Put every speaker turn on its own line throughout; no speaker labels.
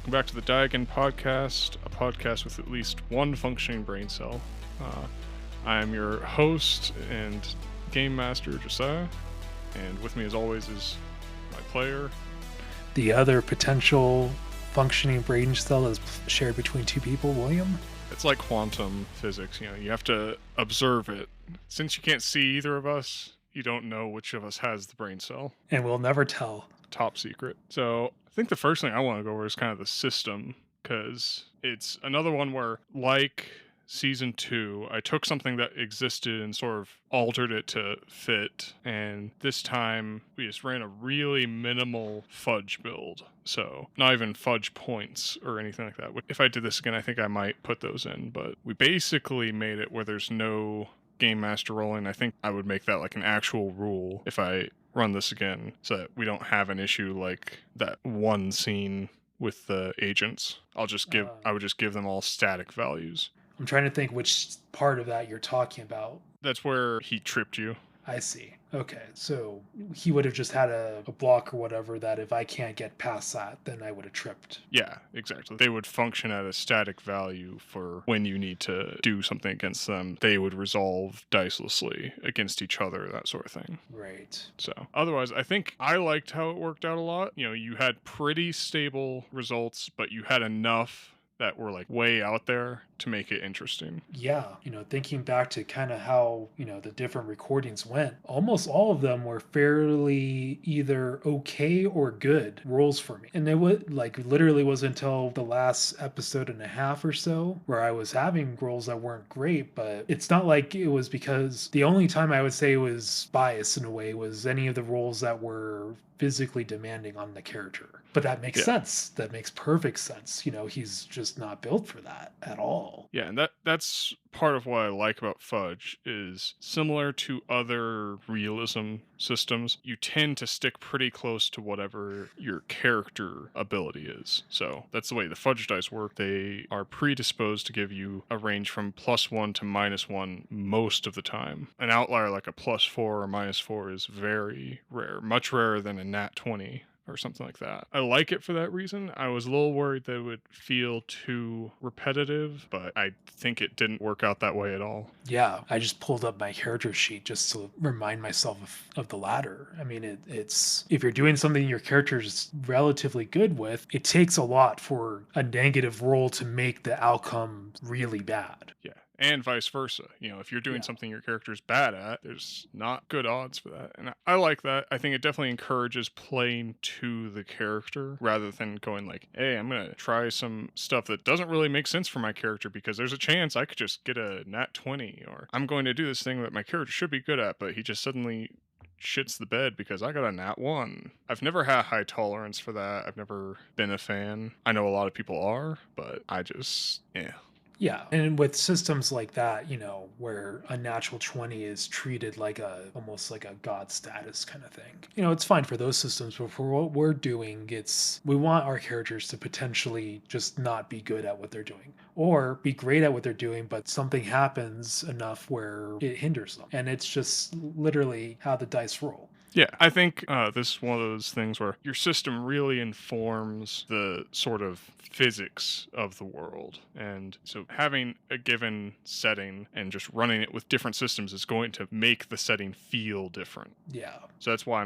Welcome back to the Die Again podcast, a podcast with at least one functioning brain cell. I am your host and game master, Josiah, and with me as always is my player.
The other potential functioning brain cell is shared between two people, William.
It's like quantum physics, you have to observe it. Since you can't see either of us, you don't know which of us has the brain cell.
And we'll never tell.
Top secret. So I think the first thing I want to go over is kind of the system, because it's another one where, like season 2, I took something that existed and sort of altered it to fit, and this time we just ran a really minimal fudge build. So not even fudge points or anything like that. If I did this again, I think I might put those in, but we basically made it where there's no game master rolling. I think I would make that like an actual rule if I run this again, so that we don't have an issue like that one scene with the agents. I would just give them all static values.
I'm trying to think which part of that you're talking about.
That's where he tripped you.
I see. Okay, so he would have just had a block or whatever that if I can't get past that, then I would have tripped.
Yeah, exactly. They would function at a static value for when you need to do something against them. They would resolve dicelessly against each other, that sort of thing.
Right.
So otherwise, I think I liked how it worked out a lot. You had pretty stable results, but you had enough that were like way out there to make it interesting.
Yeah, thinking back to kind of how, the different recordings went, almost all of them were fairly either okay or good rolls for me. And it would literally was until the last episode and a half or so where I was having rolls that weren't great, but it's not like it was because the only time I would say it was biased in a way was any of the rolls that were physically demanding on the character. But that makes sense. That makes perfect sense. He's just not built for that at all.
Yeah, and that's part of what I like about Fudge is similar to other realism systems, you tend to stick pretty close to whatever your character ability is. So that's the way the Fudge dice work. They are predisposed to give you a range from +1 to -1 most of the time. An outlier like a +4 or -4 is very rare, much rarer than a nat 20 or something like that. I like it for that reason. I was a little worried that it would feel too repetitive, but I think it didn't work out that way at all.
Yeah, I just pulled up my character sheet just to remind myself of the ladder. I mean, it's if you're doing something your character's relatively good with, it takes a lot for a negative roll to make the outcome really bad.
Yeah. And vice versa. If you're doing something your character's bad at, there's not good odds for that. And I like that. I think it definitely encourages playing to the character rather than going like, hey, I'm going to try some stuff that doesn't really make sense for my character because there's a chance I could just get a nat 20, or I'm going to do this thing that my character should be good at, but he just suddenly shits the bed because I got a nat 1. I've never had high tolerance for that. I've never been a fan. I know a lot of people are, but I just,
Yeah, and with systems like that, where a natural 20 is treated like almost like a god status kind of thing. It's fine for those systems, but for what we're doing, we want our characters to potentially just not be good at what they're doing or be great at what they're doing, but something happens enough where it hinders them. And it's just literally how the dice roll.
Yeah, I think this is one of those things where your system really informs the sort of physics of the world. And so having a given setting and just running it with different systems is going to make the setting feel different.
Yeah.
So that's why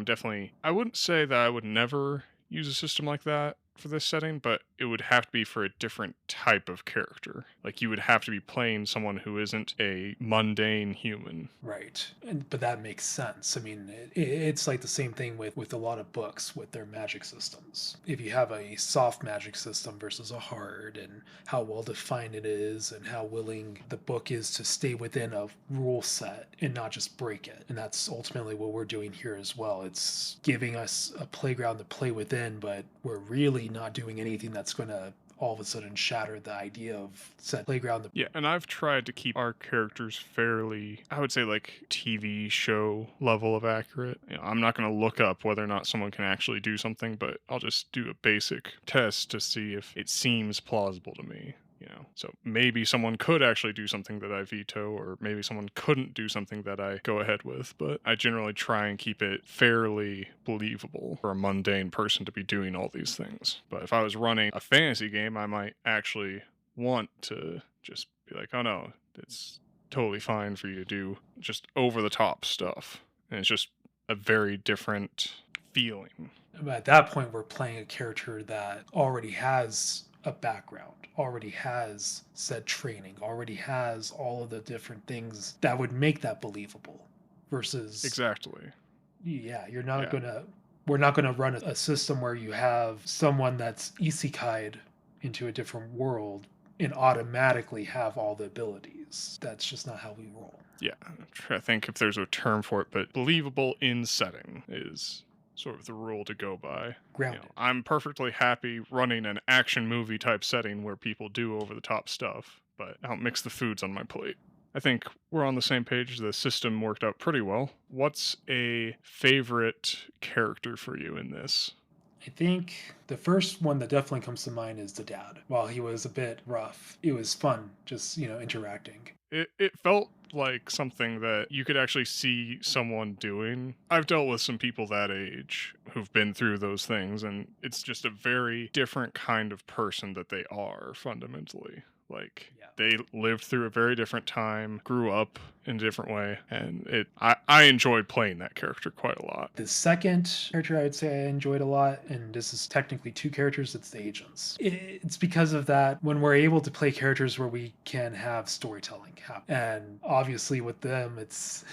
I wouldn't say that I would never use a system like that for this setting, but it would have to be for a different type of character. Like you would have to be playing someone who isn't a mundane human.
Right. But that makes sense. I mean, it's like the same thing with a lot of books with their magic systems. If you have a soft magic system versus a hard, and how well defined it is and how willing the book is to stay within a rule set and not just break it. And that's ultimately what we're doing here as well. It's giving us a playground to play within, but we're really not doing anything that's going to all of a sudden shatter the idea of said playground.
Yeah, and I've tried to keep our characters fairly, I would say like TV show level of accurate. I'm not going to look up whether or not someone can actually do something, but I'll just do a basic test to see if it seems plausible to me. So maybe someone could actually do something that I veto, or maybe someone couldn't do something that I go ahead with, but I generally try and keep it fairly believable for a mundane person to be doing all these things. But if I was running a fantasy game, I might actually want to just be like, oh no, it's totally fine for you to do just over the top stuff. And it's just a very different feeling.
At that point, we're playing a character that already has a background, already has said training, already has all of the different things that would make that believable. Versus,
Exactly.
yeah, you're not
Yeah.
gonna. We're not gonna run a system where you have someone that's isekai'd into a different world and automatically have all the abilities. That's just not how we roll.
Yeah, I'm trying to think if there's a term for it, but believable in setting is sort of the rule to go by.
Grounded.
I'm perfectly happy running an action movie type setting where people do over the top stuff, but I don't mix the foods on my plate. I think we're on the same page. The system worked out pretty well. What's a favorite character for you in this?
I think the first one that definitely comes to mind is the dad. While he was a bit rough, it was fun just, interacting.
It felt like something that you could actually see someone doing. I've dealt with some people that age who've been through those things, and it's just a very different kind of person that they are fundamentally. Like,
Yeah.
they lived through a very different time, grew up in a different way, and I enjoyed playing that character quite a lot.
The second character I would say I enjoyed a lot, and this is technically two characters, it's the agents. It's because of that when we're able to play characters where we can have storytelling happen. And obviously with them, it's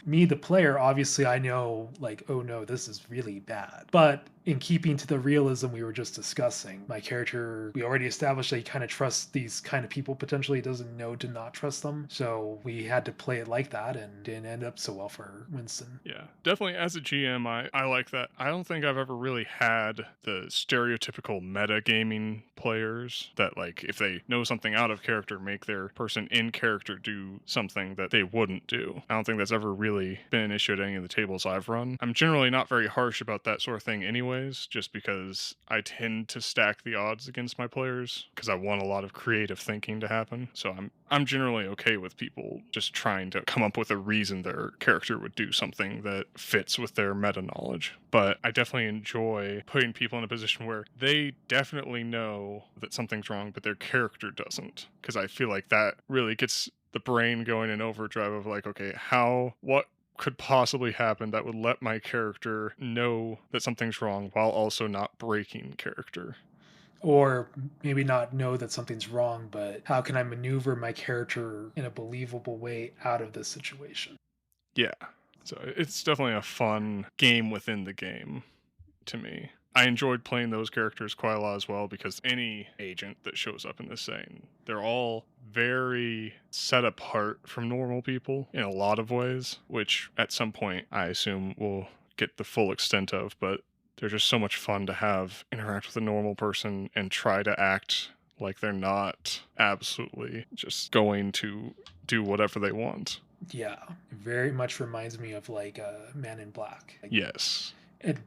me, the player, obviously I know, like, oh no, this is really bad. But in keeping to the realism we were just discussing, my character, we already established that he kind of trusts these kind of people potentially, doesn't know to not trust them. So we had to play it like that, and didn't end up so well for Winston.
Yeah, definitely as a GM, I like that. I don't think I've ever really had the stereotypical metagaming players that, like, if they know something out of character, make their person in character do something that they wouldn't do. I don't think that's ever really been an issue at any of the tables I've run. I'm generally not very harsh about that sort of thing anyways, just because I tend to stack the odds against my players because I want a lot of creative thinking to happen. So I'm generally okay with people just trying to come up with a reason their character would do something that fits with their meta knowledge. But I definitely enjoy putting people in a position where they definitely know that something's wrong, but their character doesn't. Because I feel like that really gets the brain going in overdrive of like, okay, what could possibly happen that would let my character know that something's wrong while also not breaking character?
Or maybe not know that something's wrong, but how can I maneuver my character in a believable way out of this situation?
Yeah. So it's definitely a fun game within the game to me. I enjoyed playing those characters quite a lot as well because any agent that shows up in this setting, they're all very set apart from normal people in a lot of ways, which at some point I assume we'll get the full extent of, but they're just so much fun to have interact with a normal person and try to act like they're not absolutely just going to do whatever they want.
Yeah, it very much reminds me of like Man in Black.
Yes.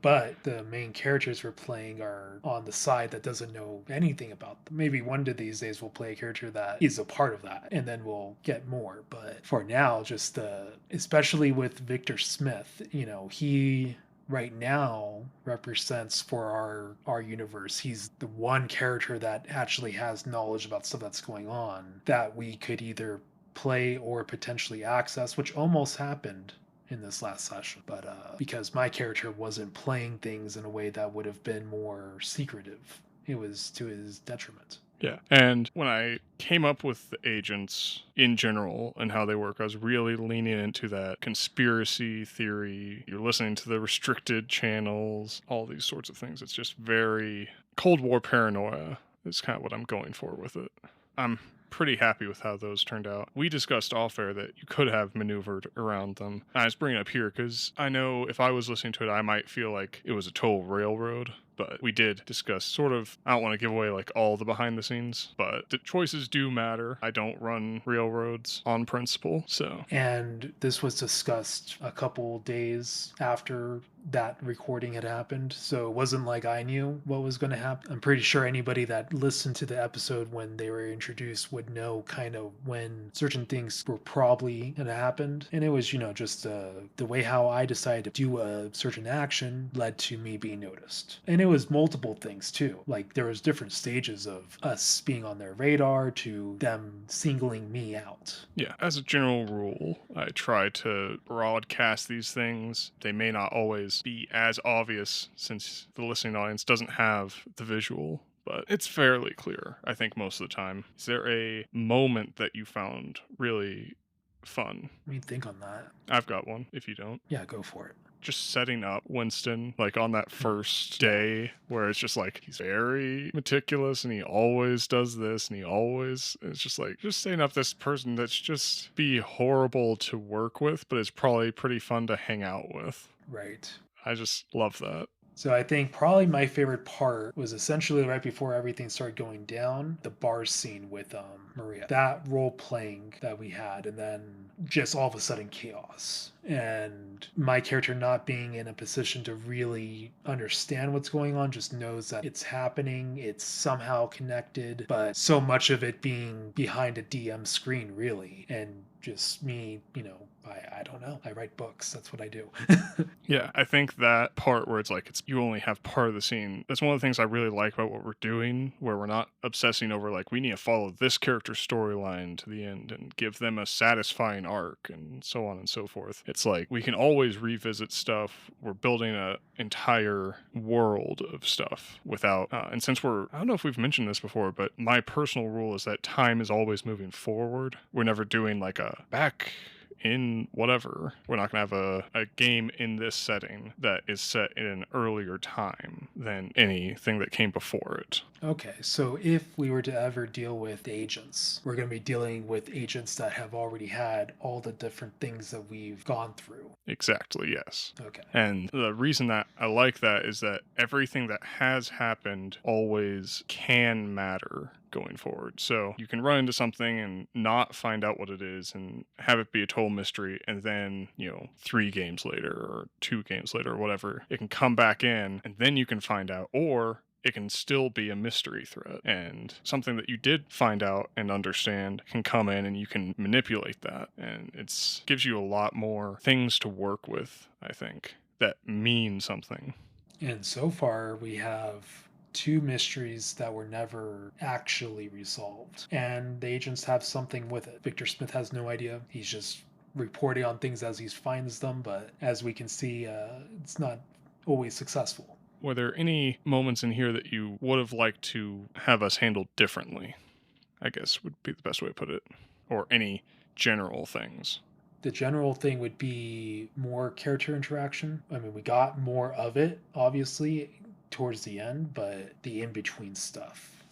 But the main characters we're playing are on the side that doesn't know anything about them. Maybe one of these days we'll play a character that is a part of that, and then we'll get more. But for now, just especially with Victor Smith, he right now represents for our universe. He's the one character that actually has knowledge about stuff that's going on that we could either play or potentially access, which almost happened in this last session, but because my character wasn't playing things in a way that would have been more secretive, it was to his detriment.
Yeah. And when I came up with the agents in general and how they work, I was really leaning into that conspiracy theory. You're listening to the restricted channels, all these sorts of things. It's just very Cold War paranoia is kind of what I'm going for with it. I'm pretty happy with how those turned out. We discussed off air that you could have maneuvered around them. I was bringing it up here because I know if I was listening to it, I might feel like it was a total railroad. but we did discuss sort of, I don't want to give away like all the behind the scenes, but the choices do matter. I don't run railroads on principle, so.
And this was discussed a couple days after that recording had happened. So it wasn't like I knew what was going to happen. I'm pretty sure anybody that listened to the episode when they were introduced would know kind of when certain things were probably going to happen. And it was, just the way how I decided to do a certain action led to me being noticed. And it was multiple things too. Like there was different stages of us being on their radar to them singling me out.
Yeah, as a general rule, I try to broadcast these things. They may not always be as obvious since the listening audience doesn't have the visual, but it's fairly clear, I think, most of the time. Is there a moment that you found really fun?
Let me think on that.
I've got one, if you don't.
Yeah, go for it.
Just setting up Winston, like on that first day, where it's just like he's very meticulous and he always does this and it's just like, just setting up this person that's just be horrible to work with, but it's probably pretty fun to hang out with.
Right.
I just love that.
So I think probably my favorite part was essentially right before everything started going down, the bar scene with Maria. That role playing that we had, and then just all of a sudden chaos. And my character not being in a position to really understand what's going on, just knows that it's happening, it's somehow connected, but so much of it being behind a DM screen, really. And just me, I don't know. I write books. That's what I do.
Yeah, I think that part where it's like you only have part of the scene. That's one of the things I really like about what we're doing, where we're not obsessing over like we need to follow this character's storyline to the end and give them a satisfying arc and so on and so forth. It's like we can always revisit stuff. We're building an entire world of stuff without and since I don't know if we've mentioned this before, but my personal rule is that time is always moving forward. We're never doing like a back in whatever. We're not going to have a game in this setting that is set in an earlier time than anything that came before it.
Okay, so if we were to ever deal with agents, we're going to be dealing with agents that have already had all the different things that we've gone through.
Exactly, yes.
Okay.
And the reason that I like that is that everything that has happened always can matter going forward. So you can run into something and not find out what it is and have it be a total mystery. And then, 3 games later or 2 games later or whatever, it can come back in and then you can find out. Or it can still be a mystery thread, and something that you did find out and understand can come in and you can manipulate that, and it gives you a lot more things to work with, I think, that mean something.
And so far we have 2 mysteries that were never actually resolved, and the agents have something with it. Victor Smith has no idea. He's just reporting on things as he finds them, but as we can see, it's not always successful.
Were there any moments in here that you would have liked to have us handle differently? I guess would be the best way to put it. Or any general things.
The general thing would be more character interaction. I mean, we got more of it, obviously, towards the end, but the in between stuff,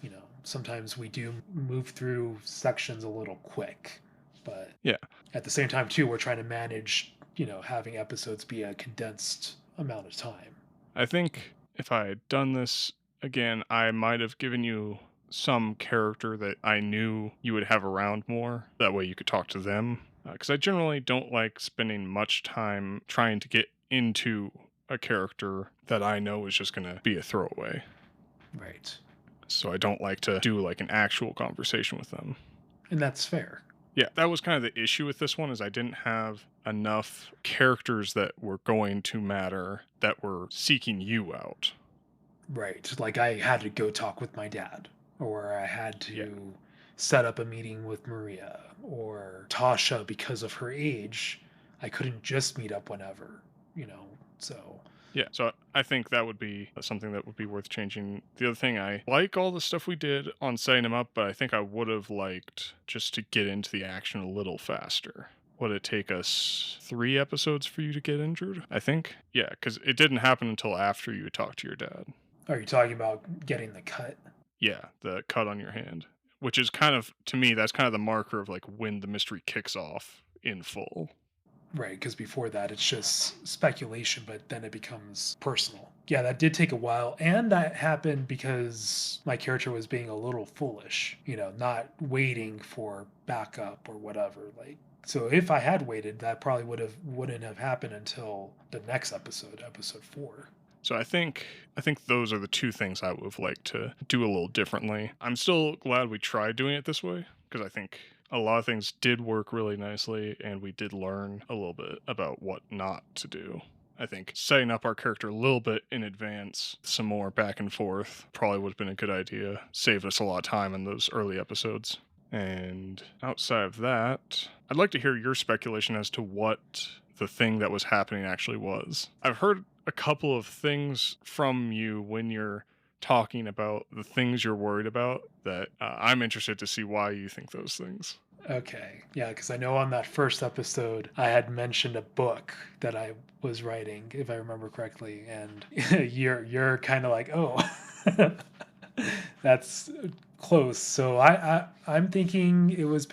sometimes we do move through sections a little quick. But
yeah,
at the same time, too, we're trying to manage, having episodes be a condensed amount of time.
I think if I had done this again, I might have given you some character that I knew you would have around more. That way you could talk to them. Because I generally don't like spending much time trying to get into a character that I know is just going to be a throwaway.
Right.
So I don't like to do like an actual conversation with them.
And that's fair.
Yeah, that was kind of the issue with this one, is I didn't have enough characters that were going to matter that were seeking you out.
Right. Like I had to go talk with my dad, or I had to set up a meeting with Maria, or Tasha, because of her age, I couldn't just meet up whenever, so.
Yeah, so I think that would be something that would be worth changing. The other thing, I like all the stuff we did on setting them up, but I think I would have liked just to get into the action a little faster. Would it take us 3 episodes for you to get injured? I think. Yeah, because it didn't happen until after you talked to your dad.
Are you talking about getting the cut?
Yeah, the cut on your hand. Which is kind of, to me, that's kind of the marker of like when the mystery kicks off in full.
Right, because before that it's just speculation, but then it becomes personal. Yeah, that did take a while, and that happened because my character was being a little foolish, not waiting for backup or whatever. Like, so if I had waited, that probably wouldn't have happened until the next episode, episode 4.
So I think those are the two things I would have liked to do a little differently. I'm still glad we tried doing it this way because I think a lot of things did work really nicely and we did learn a little bit about what not to do. I think setting up our character a little bit in advance, some more back and forth, probably would have been a good idea. Saved us a lot of time in those early episodes. And outside of that, I'd like to hear your speculation as to what the thing that was happening actually was. I've heard a couple of things from you when you're talking about the things you're worried about that I'm interested to see why you think those things.
Okay. Yeah, because I know on that first episode I had mentioned a book that I was writing, if I remember correctly, and you're kind of like, oh, that's close. So I'm thinking it was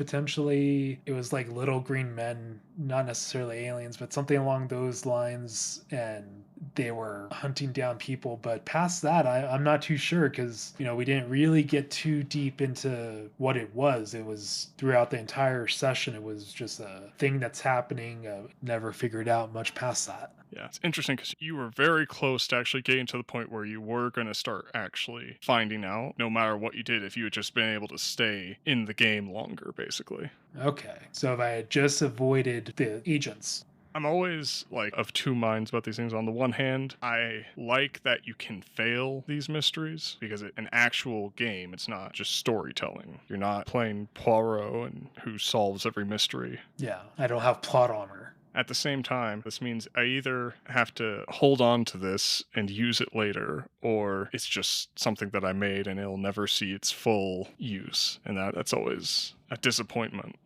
like little green men, not necessarily aliens, but something along those lines, and they were hunting down people. But past that, I'm not too sure because we didn't really get too deep into what it was. It was throughout the entire session. It was just a thing that's happening. Never figured out much past that.
Yeah, it's interesting because you were very close to actually getting to the point where you were going to start actually finding out, no matter what you did, if you had just been able to stay in the game longer, basically.
Okay, so if I had just avoided the agents.
I'm always like of two minds about these things. On the one hand, I like that you can fail these mysteries because it's an actual game. It's not just storytelling. You're not playing Poirot and who solves every mystery.
Yeah, I don't have plot armor.
At the same time, this means I either have to hold on to this and use it later, or it's just something that I made and it'll never see its full use. And that's always a disappointment.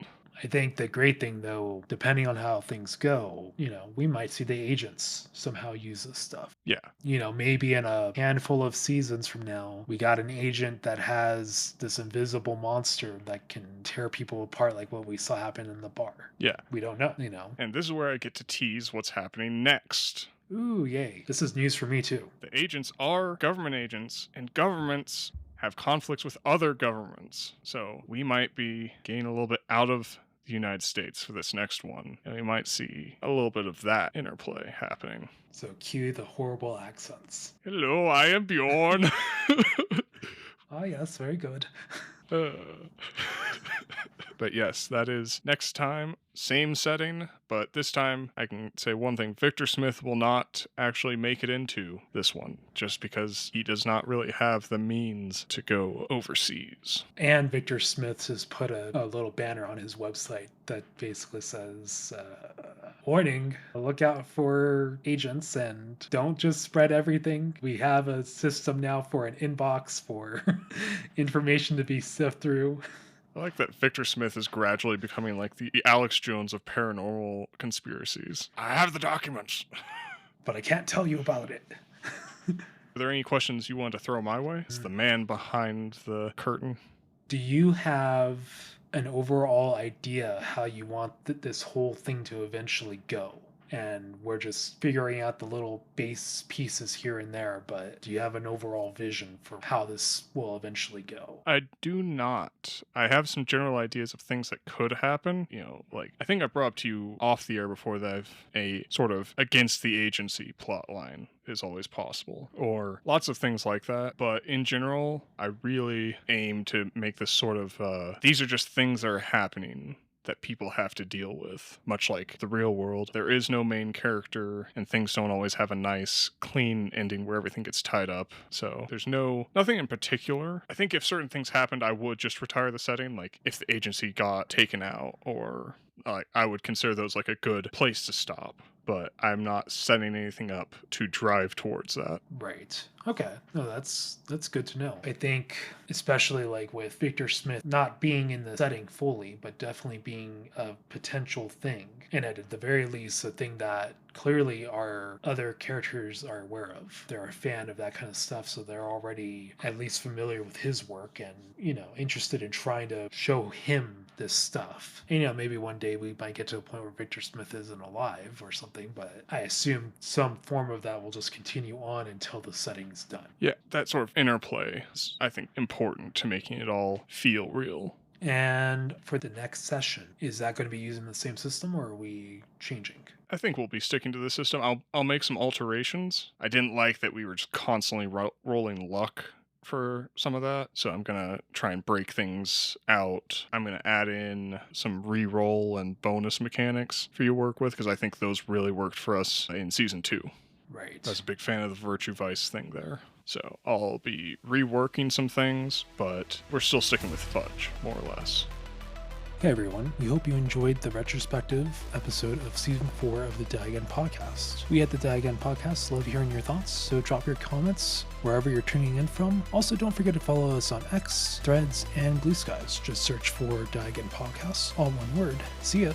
I think the great thing, though, depending on how things go, we might see the agents somehow use this stuff.
Yeah.
Maybe in a handful of seasons from now, we got an agent that has this invisible monster that can tear people apart, like what we saw happen in the bar.
Yeah.
We don't know,
And this is where I get to tease what's happening next.
Ooh, yay. This is news for me, too.
The agents are government agents, and governments have conflicts with other governments. So we might be getting a little bit out of the United States for this next one, and we might see a little bit of that interplay happening.
So cue the horrible accents.
Hello, I am Bjorn.
Oh, yes, very good.
But yes, that is next time. Same setting, but this time I can say one thing. Victor Smith will not actually make it into this one, just because he does not really have the means to go overseas.
And Victor Smith has put a little banner on his website that basically says, warning, look out for agents and don't just spread everything. We have a system now for an inbox for information to be sifted through.
I like that Victor Smith is gradually becoming like the Alex Jones of paranormal conspiracies. I have the documents.
But I can't tell you about it.
Are there any questions you want to throw my way? It's the man behind the curtain.
Do you have an overall idea how you want this whole thing to eventually go? And we're just figuring out the little base pieces here and there, but do you have an overall vision for how this will eventually go?
I do not. I have some general ideas of things that could happen. Like I think I brought up to you off the air before that a sort of against the agency plot line is always possible, or lots of things like that. But in general, I really aim to make this sort of, these are just things that are happening that people have to deal with. Much like the real world, there is no main character, and things don't always have a nice, clean ending where everything gets tied up. So there's nothing in particular. I think if certain things happened, I would just retire the setting. Like if the agency got taken out, or I would consider those like a good place to stop. But I'm not setting anything up to drive towards that.
Right. Okay. No, that's good to know. I think especially like with Victor Smith not being in the setting fully, but definitely being a potential thing. And at the very least, a thing that clearly our other characters are aware of. They're a fan of that kind of stuff, so they're already at least familiar with his work and, interested in trying to show him this stuff. And, maybe one day we might get to a point where Victor Smith isn't alive or something, but I assume some form of that will just continue on until the setting's done.
Yeah, that sort of interplay is, I think, important to making it all feel real.
And for the next session, is that going to be using the same system or are we changing?
I think we'll be sticking to the system. I'll make some alterations. I didn't like that we were just constantly rolling luck for some of that, so I'm gonna try and break things out. I'm gonna add in some re-roll and bonus mechanics for you to work with, because I think those really worked for us in season 2.
Right.
I was a big fan of the Virtue Vice thing there. So I'll be reworking some things, but we're still sticking with Fudge, more or less.
Hey everyone, we hope you enjoyed the retrospective episode of Season 4 of the Diagon Podcast. We at the Diagon Podcast love hearing your thoughts, so drop your comments wherever you're tuning in from. Also, don't forget to follow us on X, Threads, and Blue Skies. Just search for Diagon Podcast, all one word. See ya!